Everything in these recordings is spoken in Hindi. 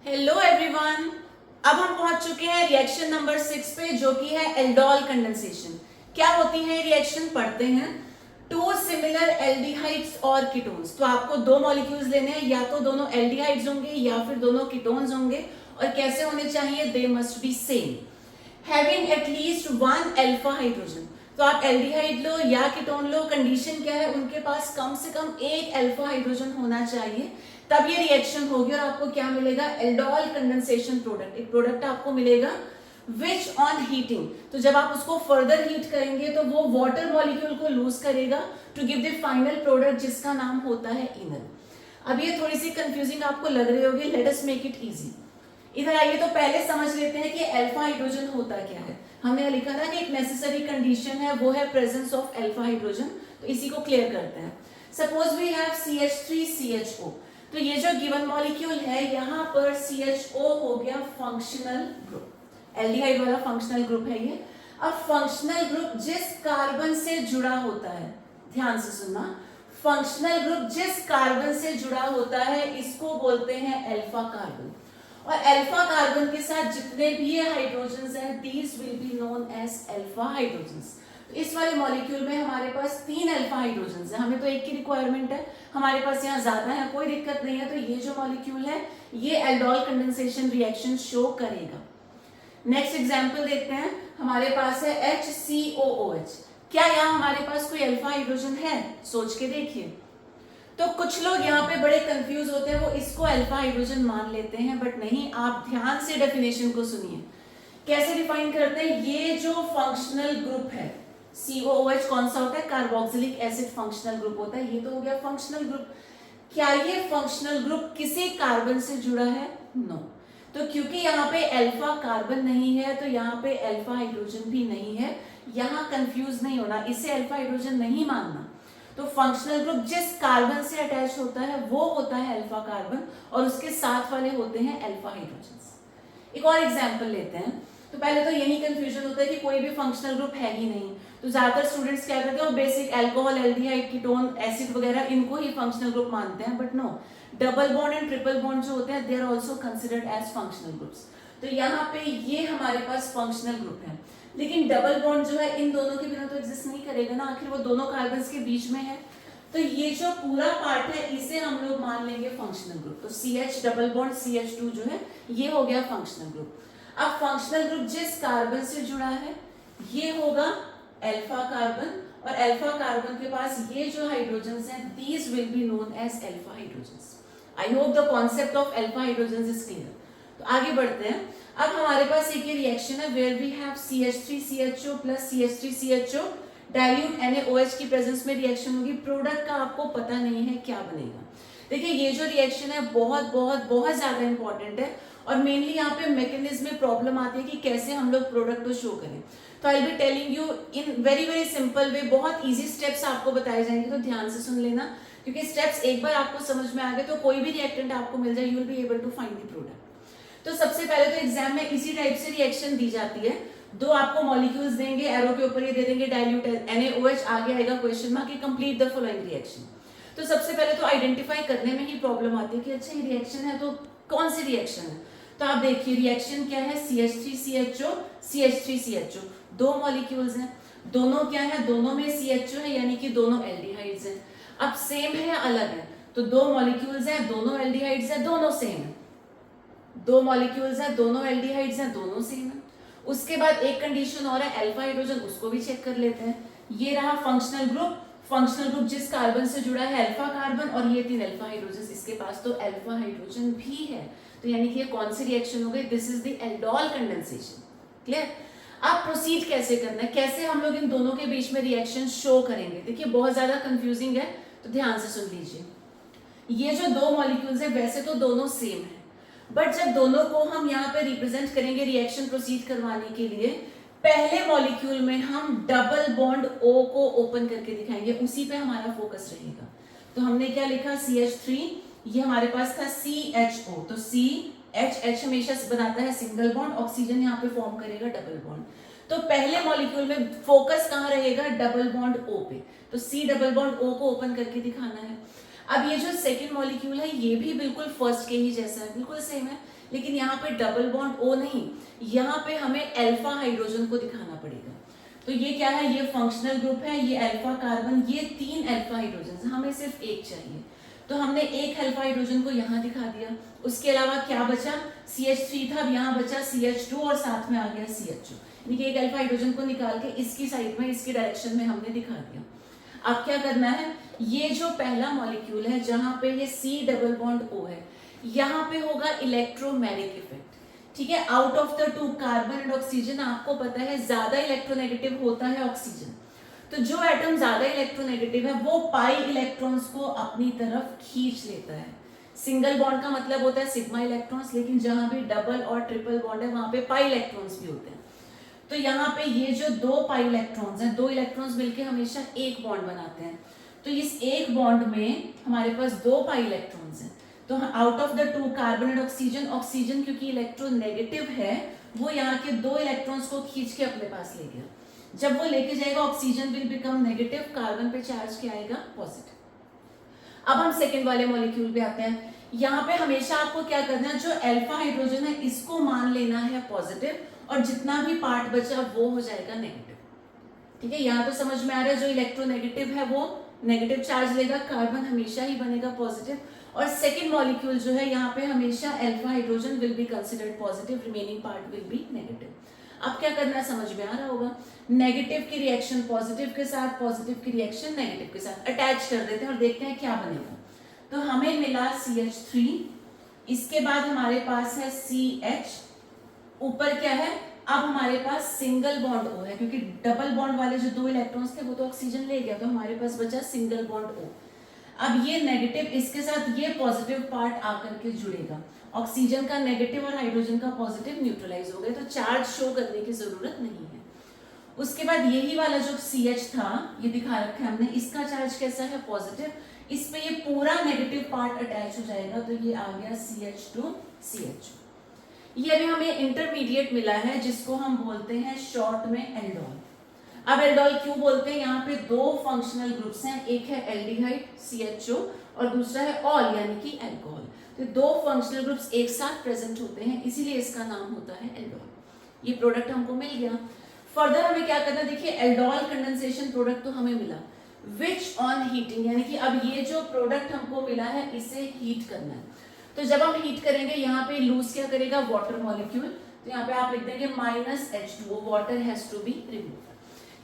Hello everyone. अब हम पहुंच चुके हैं रिएक्शन नंबर 6 पे, जो कि है एल्डोल कंडेंसेशन। क्या होती है रिएक्शन, पढ़ते हैं। टू सिमिलर एल्डिहाइड्स और कीटोन्स, तो आपको दो मॉलिक्यूल्स लेने हैं, या तो दोनों एल्डिहाइड्स होंगे या फिर दोनों कीटोन्स होंगे, और कैसे होने चाहिए, they must be same, having at least one alpha hydrogen. तो आप एल्डिहाइड लो या कीटोन लो, कंडीशन क्या है, उनके पास कम से कम एक अल्फा हाइड्रोजन होना चाहिए, तब ये रिएक्शन होगी और आपको क्या मिलेगा, एल्डोल कंडेंसेशन प्रोडक्ट। एक प्रोडक्ट आपको मिलेगा विच ऑन हीटिंग, तो जब आप उसको फर्दर हीट करेंगे तो वो वाटर मॉलिक्यूल को लूज करेगा to give the final product, जिसका नाम होता है इनर। अब ये थोड़ी सी कंफ्यूजिंग आपको लग रही होगी, let us make it easy. इधर आइए, तो पहले समझ लेते हैं कि अल्फा हाइड्रोजन होता क्या है। हमने लिखा था कि एक नेसेसरी कंडीशन है, वो है प्रेजेंस ऑफ अल्फा हाइड्रोजन, तो इसी को क्लियर करते हैं। सपोज वी हैव CH3CHO, तो ये जो गिवन मॉलिक्यूल है, यहाँ पर CHO हो गया फंक्शनल ग्रुप, एल्डिहाइड वाला फंक्शनल ग्रुप है ये। अब फंक्शनल ग्रुप जिस कार्बन से जुड़ा होता है, ध्यान से सुनना, फंक्शनल ग्रुप जिस कार्बन से जुड़ा होता है इसको बोलते हैं अल्फा कार्बन, और अल्फा कार्बन के साथ जितने भी हाइड्रोजन्स हैं, these will be known as alpha hydrogens. तो इस वाले मॉलिक्यूल में हमारे पास 3 अल्फा हाइड्रोजन्स हैं, हमें तो एक की रिक्वायरमेंट है, हमारे पास यहाँ ज्यादा है, कोई दिक्कत नहीं है। तो ये जो मॉलिक्यूल है, ये एल्डोल कंडेंसेशन रिएक्शन शो करेगा। नेक्स्ट एग्जाम्पल देखते हैं, हमारे पास है HCOOH। क्या यहाँ हमारे पास कोई अल्फा हाइड्रोजन है, सोच के देखिए। तो कुछ लोग यहाँ पे बड़े कंफ्यूज होते हैं, वो इसको अल्फा हाइड्रोजन मान लेते हैं, बट नहीं, आप ध्यान से डेफिनेशन को सुनिए। कैसे डिफाइन करते हैं, ये जो फंक्शनल ग्रुप है COOH कौन सा होता है, कार्बोक्सिलिक एसिड फंक्शनल ग्रुप होता है, ये तो हो गया फंक्शनल ग्रुप। क्या ये फंक्शनल ग्रुप किसी कार्बन से जुड़ा है, नो। तो क्योंकि यहाँ पे अल्फा कार्बन नहीं है, तो यहाँ पे अल्फा हाइड्रोजन भी नहीं है, यहाँ कंफ्यूज नहीं होना, इसे अल्फा हाइड्रोजन नहीं मानना। तो फंक्शनल ग्रुप जिस कार्बन से अटैच होता है वो होता है अल्फा कार्बन, और उसके साथ वाले होते हैं अल्फा हाइड्रोजन। एक और एग्जांपल लेते हैं। तो पहले तो यही कंफ्यूजन होता है कि कोई भी फंक्शनल ग्रुप है ही नहीं, तो ज्यादातर स्टूडेंट्स क्या करते हैं, वो basic alcohol, aldehyde, ketone, acid वगैरह इनको ही फंक्शनल ग्रुप मानते हैं, but no, double bond and triple bond जो होते हैं, they are also considered as functional groups. तो यहाँ पे ये हमारे पास फंक्शनल ग्रुप है, लेकिन डबल बॉन्ड जो है इन दोनों के बिना तो एग्जिस्ट नहीं करेगा ना, आखिर वो दोनों कार्बन्स के बीच में है। तो ये जो पूरा पार्ट है, इसे हम लोग मान लेंगे फंक्शनल ग्रुप। तो CH डबल बॉन्ड CH2 जो है, ये हो गया फंक्शनल ग्रुप। अब फंक्शनल ग्रुप जिस कार्बन से जुड़ा है, ये होगा अल्फा कार्बन, और अल्फा कार्बन के पास ये जो हाइड्रोजन्स हैं, these will be known as alpha hydrogens. I hope the concept of alpha hydrogens is clear. तो आगे बढ़ते हैं। अब हमारे पास एक ये रिएक्शन है, where we have CH3CHO plus CH3CHO, dilute NaOH की प्रेजेंस में रिएक्शन होगी। प्रोडक्ट का आपको पता नहीं है क्या बनेगा। देखिए, ये जो रिएक्शन है बहुत बहुत बहुत ज्यादा इंपॉर्टेंट है, और मेनली यहाँ पे मैकेनिज्म में प्रॉब्लम आती है कि कैसे हम लोग प्रोडक्ट को शो करें। तो I be telling you in very very simple way, बहुत इजी स्टेप्स आपको बताए जाएंगे, तो ध्यान से सुन लेना, क्योंकि स्टेप्स एक बार आपको समझ में आ गए तो कोई भी रिएक्टेंट आपको मिल जाए, you will be able to find the product. तो सबसे पहले तो एग्जाम में इसी टाइप से रिएक्शन दी जाती है, दो आपको मॉलिक्यूल्स देंगे, एरो के ऊपर ये दे देंगे डाइल्यूट NaOH, आगे आएगा क्वेश्चन मार्क कि कंप्लीट द फॉलोइंग रिएक्शन। तो सबसे पहले तो आइडेंटिफाई करने में ही प्रॉब्लम आती है कि अच्छा ये रिएक्शन है तो कौन सी रिएक्शन है। तो आप देखिए रिएक्शन क्या है, CH3CHO CH3CHO, दो मॉलिक्यूल्स हैं, दोनों क्या है, दोनों में CHO है, यानी कि दोनों एल्डिहाइड्स हैं। अब सेम है या अलग है, तो दो मॉलिक्यूल्स हैं, दोनों एल्डिहाइड्स हैं, दोनों सेम है। दो मॉलिक्यूल्स हैं, दोनों एल्डिहाइड्स हैं, दोनों सेम है। उसके बाद एक कंडीशन और है अल्फा हाइड्रोजन, उसको भी चेक कर लेते हैं। ये रहा फंक्शनल ग्रुप, फंक्शनल ग्रुप जिस कार्बन से जुड़ा है अल्फा कार्बन, और ये 3 अल्फा हाइड्रोजन, इसके पास तो अल्फा हाइड्रोजन भी है। तो यानी कि ये कौन सी रिएक्शन हो गई, this is the aldol condensation. Clear. अब प्रोसीड कैसे करना है, कैसे हम लोग इन दोनों के बीच में रिएक्शन शो करेंगे। देखिए बहुत ज्यादा कंफ्यूजिंग है, तो ध्यान से सुन लीजिए। ये जो दो मॉलिक्यूल्स है, वैसे तो दोनों सेम है, बट जब दोनों को हम यहाँ पे रिप्रेजेंट करेंगे रिएक्शन प्रोसीड करवाने के लिए, पहले मॉलिक्यूल में हम डबल बॉन्ड O को ओपन करके दिखाएंगे, उसी पे हमारा फोकस रहेगा। तो हमने क्या लिखा, CH3, ये हमारे पास था CHO, तो CH हमेशा बनाता है सिंगल बॉन्ड, ऑक्सीजन यहाँ पे फॉर्म करेगा डबल बॉन्ड। तो पहले मॉलिक्यूल में फोकस कहाँ रहेगा, डबल बॉन्ड O पे, तो C डबल बॉन्ड O को ओपन करके दिखाना है। अब ये जो सेकेंड मॉलिक्यूल है ये भी बिल्कुल फर्स्ट के ही जैसा है, बिल्कुल सेम है, लेकिन यहाँ पे डबल बॉन्ड O नहीं, यहाँ पे हमें अल्फा हाइड्रोजन को दिखाना पड़ेगा। तो ये क्या है, ये फंक्शनल ग्रुप है, ये अल्फा कार्बन, ये 3 अल्फा हाइड्रोजन, हमें सिर्फ एक चाहिए, तो हमने एक अल्फा हाइड्रोजन को यहाँ दिखा दिया। उसके अलावा क्या बचा, CH3 था, अब यहाँ बचा CH2 और साथ में आ गया CH2, यानी कि एक अल्फा हाइड्रोजन को निकाल के इसकी साइड में, इसकी डायरेक्शन में हमने दिखा दिया। अब क्या करना है, ये जो पहला मॉलिक्यूल है जहां पे ये C डबल बॉन्ड O है, यहाँ पे होगा इलेक्ट्रोमैग्नेटिक इफेक्ट, ठीक है। Out of the 2 carbon and oxygen, आपको पता है ज्यादा इलेक्ट्रोनेगेटिव होता है ऑक्सीजन, तो जो एटम ज्यादा इलेक्ट्रोनेगेटिव है वो पाई इलेक्ट्रॉन्स को अपनी तरफ खींच लेता है। सिंगल बॉन्ड का मतलब होता है सिग्मा इलेक्ट्रॉन्स, लेकिन जहां भी डबल और ट्रिपल बॉन्ड है वहां पे पाई इलेक्ट्रॉन्स भी होते हैं। तो यहाँ पे ये जो 2 पाई इलेक्ट्रॉन्स हैं, 2 इलेक्ट्रॉन्स मिलके हमेशा एक बॉन्ड बनाते हैं, तो इस एक बॉन्ड में हमारे पास 2 पाई इलेक्ट्रॉन्स हैं। तो out of the 2 carbon and oxygen, oxygen क्योंकि इलेक्ट्रोनेगेटिव है वो यहाँ के 2 इलेक्ट्रॉन्स को खींच के अपने पास ले गया। जब वो लेके जाएगा oxygen will become negative, carbon पे चार्ज क्या आएगा, पॉजिटिव। अब हम सेकेंड वाले मॉलिक्यूल पे आते हैं। यहाँ पे हमेशा आपको क्या करना है, जो अल्फा हाइड्रोजन है इसको मान लेना है पॉजिटिव, और जितना भी पार्ट बचा वो हो जाएगा नेगेटिव, ठीक है। यहाँ तो समझ में आ रहा है, जो इलेक्ट्रोनेगेटिव है वो नेगेटिव चार्ज लेगा, कार्बन हमेशा ही बनेगा पॉजिटिव, और सेकेंड मॉलिक्यूल जो है यहाँ पे हमेशा alpha hydrogen will be considered positive, remaining part will be negative. अब क्या करना है समझ में आ रहा होगा, नेगेटिव की रिएक्शन पॉजिटिव के साथ, पॉजिटिव की रिएक्शन नेगेटिव के साथ अटैच कर देते हैं और देखते हैं क्या बनेगा। तो हमें मिला CH3, इसके बाद हमारे पास है CH, ऊपर क्या है, अब हमारे पास सिंगल बॉन्ड O है, क्योंकि डबल बॉन्ड वाले जो 2 इलेक्ट्रॉन्स थे वो तो ऑक्सीजन ले गया, तो हमारे पास बचा सिंगल बॉन्ड O। अब ये नेगेटिव, इसके साथ ये पॉजिटिव पार्ट आकर के जुड़ेगा, ऑक्सीजन का नेगेटिव और हाइड्रोजन का पॉजिटिव न्यूट्रलाइज हो गए, तो चार्ज शो करने की जरूरत नहीं है। उसके बाद यही वाला जो CH था, ये दिखा रखा है हमने, इसका चार्ज कैसा है, पॉजिटिव, इस पे ये पूरा नेगेटिव पार्ट अटैच हो जाएगा, तो ये आ गया CH2 CH। ये अभी हमें इंटरमीडिएट मिला है जिसको हम बोलते हैं शॉर्ट में एल्डोल। अब एल्डोल क्यों बोलते हैं, यहाँ पे 2 फंक्शनल ग्रुप्स हैं, एक है एल्डिहाइड CHO और दूसरा है ऑल यानी कि अल्कोहल, तो 2 फंक्शनल ग्रुप्स एक साथ प्रेजेंट होते हैं, इसीलिए इसका नाम होता है एल्डोल। ये प्रोडक्ट हमको मिल गया। फर्दर हमें क्या करना है, देखिए एल्डोल कंडेंसेशन प्रोडक्ट तो हमें मिला, विच ऑन हीटिंग, यानी कि अब ये जो प्रोडक्ट हमको मिला है इसे हीट करना है। तो जब हम हीट करेंगे यहाँ पे लूज क्या करेगा, वाटर मॉलिक्यूल, तो यहाँ पे आप लिख देंगे -H2O, water has to be remove.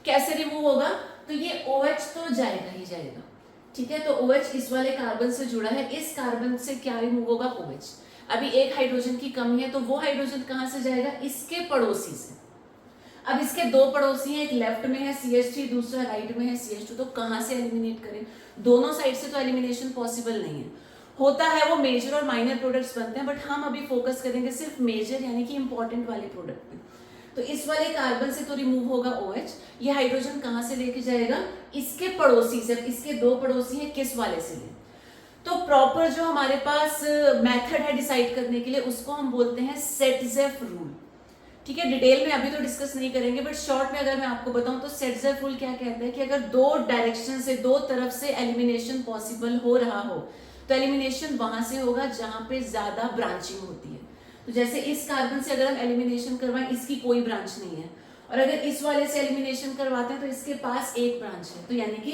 कैसे रिमूव होगा, तो ये OH तो जाएगा ही जाएगा, ठीक है। तो OH इस वाले कार्बन से जुड़ा है, इस कार्बन से क्या रिमूव होगा, OH। अभी एक हाइड्रोजन की कमी है, तो वो हाइड्रोजन कहाँ से जाएगा, इसके पड़ोसी से। अब इसके 2 पड़ोसी हैं, एक लेफ्ट में है CH3, दूसरा राइट में है CH2, तो कहाँ से एलिमिनेट करें, दोनों साइड से तो एलिमिनेशन पॉसिबल नहीं है। होता है वो मेजर और माइनर प्रोडक्ट्स बनते हैं, बट हम अभी फोकस करेंगे सिर्फ मेजर यानी कि इंपॉर्टेंट वाले प्रोडक्ट पे। तो इस वाले कार्बन से तो रिमूव होगा OH, ये हाइड्रोजन कहाँ से लेके जाएगा, इसके पड़ोसी से। इसके 2 पड़ोसी हैं, किस वाले से ले, तो प्रॉपर जो हमारे पास मेथड है डिसाइड करने के लिए उसको हम बोलते हैं सेटजेफ रूल, ठीक है। डिटेल में अभी तो डिस्कस नहीं करेंगे, बट शॉर्ट में अगर मैं आपको बताऊं तो सेटजेफ रूल क्या कहता है कि अगर 2 डायरेक्शन से, 2 तरफ से एलिमिनेशन पॉसिबल हो रहा हो तो एलिमिनेशन वहां से होगा जहां पे ज्यादा ब्रांचिंग होती है। तो जैसे इस कार्बन से अगर हम एलिमिनेशन करवाएं, इसकी कोई ब्रांच नहीं है, और अगर इस वाले से एलिमिनेशन करवाते हैं तो इसके पास एक ब्रांच है, तो यानी कि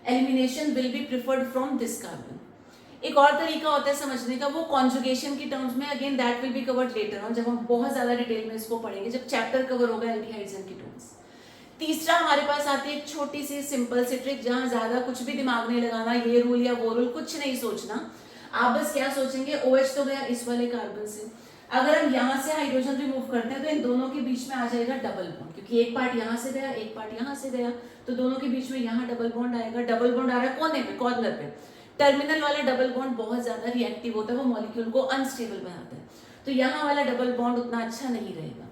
elimination will be preferred from this carbon. एक और तरीका होता है समझने का, वो कॉन्जुगेशन की टर्म्स में, again that will be covered later on, जब हम बहुत ज्यादा डिटेल में इसको पढ़ेंगे, जब चैप्टर कवर होगा एल्डिहाइड्स एंड कीटोन्स। तीसरा हमारे पास आती है एक छोटी सी सिंपल सी ट्रिक, जहां ज्यादा कुछ भी दिमाग नहीं लगाना, ये रूल या वो रूल कुछ नहीं सोचना, आप बस क्या सोचेंगे, OH तो गया इस वाले कार्बन से, अगर हम यहाँ से हाइड्रोजन रिमूव करते हैं तो इन दोनों के बीच में आ जाएगा डबल बॉन्ड, क्योंकि एक पार्ट यहाँ से गया, एक पार्ट यहाँ से गया, तो दोनों के बीच में यहाँ डबल बॉन्ड आएगा। डबल बॉन्ड आ रहा है कोने पे, कॉर्नर पे, टर्मिनल वाला डबल बॉन्ड बहुत ज्यादा रिएक्टिव होता है, वो मॉलिक्यूल को अनस्टेबल बनाता है, तो यहाँ वाला डबल बॉन्ड उतना अच्छा नहीं रहेगा।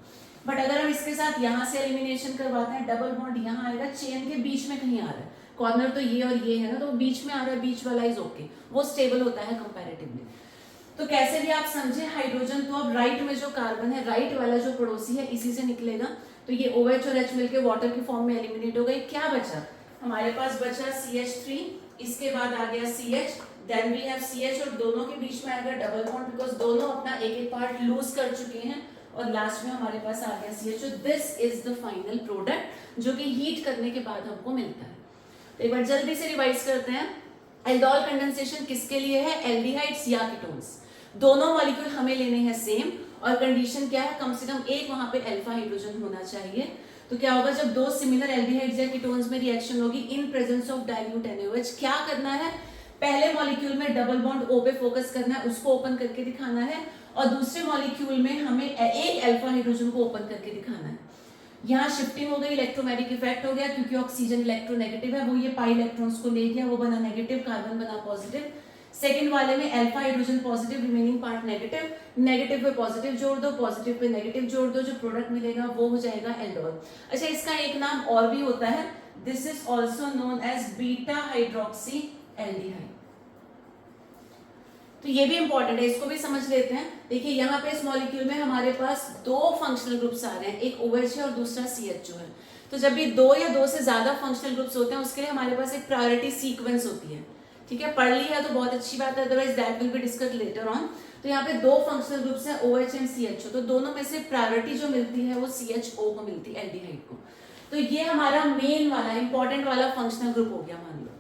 बट अगर हम इसके साथ यहाँ से एलिमिनेशन करवाते हैं, डबल बॉन्ड यहाँ आएगा, चेन के बीच में कहीं आ रहा है, कॉर्नर तो ये और ये है ना, तो बीच में आ रहा है, बीच वाला इज ओके, वो स्टेबल होता है कंपैरेटिवली। तो कैसे भी आप समझे, हाइड्रोजन तो अब राइट में जो कार्बन है, राइट वाला जो पड़ोसी है इसी से निकलेगा, तो ये OH और H मिलकर वाटर की फॉर्म में एलिमिनेट हो गई। क्या बचा हमारे पास, बचा CH3, इसके बाद आ गया CH, then we have CH और दोनों के बीच में आएगा डबल बॉन्ड बिकॉज दोनों अपना एक एक पार्ट लूज कर चुके हैं और लास्ट में हमारे पास आ गया CH। तो this is the final product जो कि हीट करने के बाद हमको मिलता है। तो एक बार जल्दी से रिवाइज करते हैं। एल्डोल कंडेंसेशन किसके लिए है? एल्डिहाइड्स या कीटोन्स। दोनों मॉलिक्यूल हमें लेने हैं सेम और कंडीशन क्या है? कम से कम एक वहां पे अल्फा हाइड्रोजन होना चाहिए। तो क्या होगा जब दो सिमिलर एल्डिहाइड्स या कीटोन्स में रिएक्शन होगी in presence of dilute NaOH, क्या करना है? पहले मॉलिक्यूल में डबल बॉन्ड O पे फोकस करना है, उसको ओपन करके दिखाना है और दूसरे मॉलिक्यूल में हमें एक अल्फा हाइड्रोजन को ओपन करके दिखाना है। यहाँ शिफ्टिंग हो गई, इलेक्ट्रोमैग्नेटिक इफेक्ट हो गया क्योंकि ऑक्सीजन इलेक्ट्रोनेगेटिव है, वो ये पाई इलेक्ट्रॉन्स को ले गया, वो बना नेगेटिव, कार्बन बना पॉजिटिव। सेकंड वाले में alpha hydrogen positive, remaining part negative, negative पे पॉजिटिव जोड़ दो, पॉजिटिव पे नेगेटिव जोड़ दो, जो प्रोडक्ट मिलेगा वो हो जाएगा एल्डोल। अच्छा, इसका एक नाम और भी होता है, this is also known as beta hydroxy aldehyde. तो ये भी इंपॉर्टेंट है, इसको भी समझ लेते हैं। देखिए यहाँ पे इस मॉलिक्यूल में हमारे पास दो फंक्शनल ग्रुप्स आ रहे हैं, एक OH है और दूसरा CH जो है। तो जब भी दो या दो से ज्यादा फंक्शनल ग्रुप्स होते हैं उसके लिए हमारे पास एक प्रायोरिटी सीक्वेंस होती है। ठीक है, पढ़ ली है तो बहुत अच्छी बात है, otherwise that will be discussed later on. तो यहाँ पे दो फंक्शनल ग्रुप्स हैं OH एंड CHO, तो दोनों में से प्रायोरिटी जो मिलती है वो CHO को मिलती है, एल्डिहाइड को। तो ये हमारा मेन वाला इंपॉर्टेंट वाला फंक्शनल ग्रुप हो गया मान लो।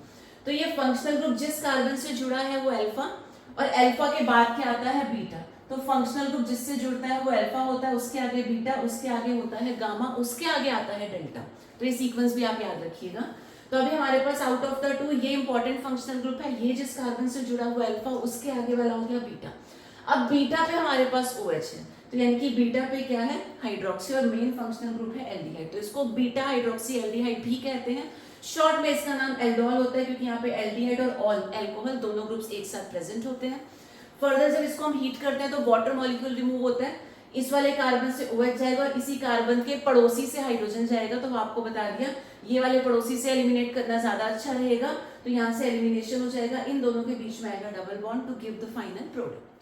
तो ये फंक्शनल ग्रुप जिस कार्बन से जुड़ा है वो अल्फा और अल्फा के बाद क्या आता है? बीटा। तो फंक्शनल ग्रुप जिससे जुड़ता है वो अल्फा होता है, उसके आगे बीटा, उसके आगे होता है गामा, उसके आगे आता है डेल्टा। तो ये सीक्वेंस भी आप याद रखिएगा। तो अभी हमारे pass out of the two ये इंपॉर्टेंट फंक्शनल ग्रुप है, ये जिस कार्बन से जुड़ा हुआ अल्फा, उसके आगे वाला हो गया बीटा। अब बीटा पे हमारे पास OH है, तो यानी कि बीटा पे क्या है? हाइड्रोक्सी, और मेन फंक्शनल ग्रुप है एल्डिहाइड, तो इसको बीटा हाइड्रोक्सी एल्डिहाइड भी कहते हैं। शॉर्ट में इसका नाम एल्डोल होता है क्योंकि यहाँ पे एल्डिहाइड और अल्कोहल दोनों ग्रुप्स एक साथ प्रेजेंट होते हैं। फर्दर जब इसको हम हीट करते हैं तो वाटर मॉलिक्यूल रिमूव होता है, इस वाले कार्बन से OH जाएगा और इसी कार्बन के पड़ोसी से हाइड्रोजन जाएगा। तो आपको बता दिया ये वाले पड़ोसी से एलिमिनेट करना ज्यादा अच्छा रहेगा, तो यहाँ से एलिमिनेशन हो जाएगा, इन दोनों के बीच में आएगा double bond to give the final product.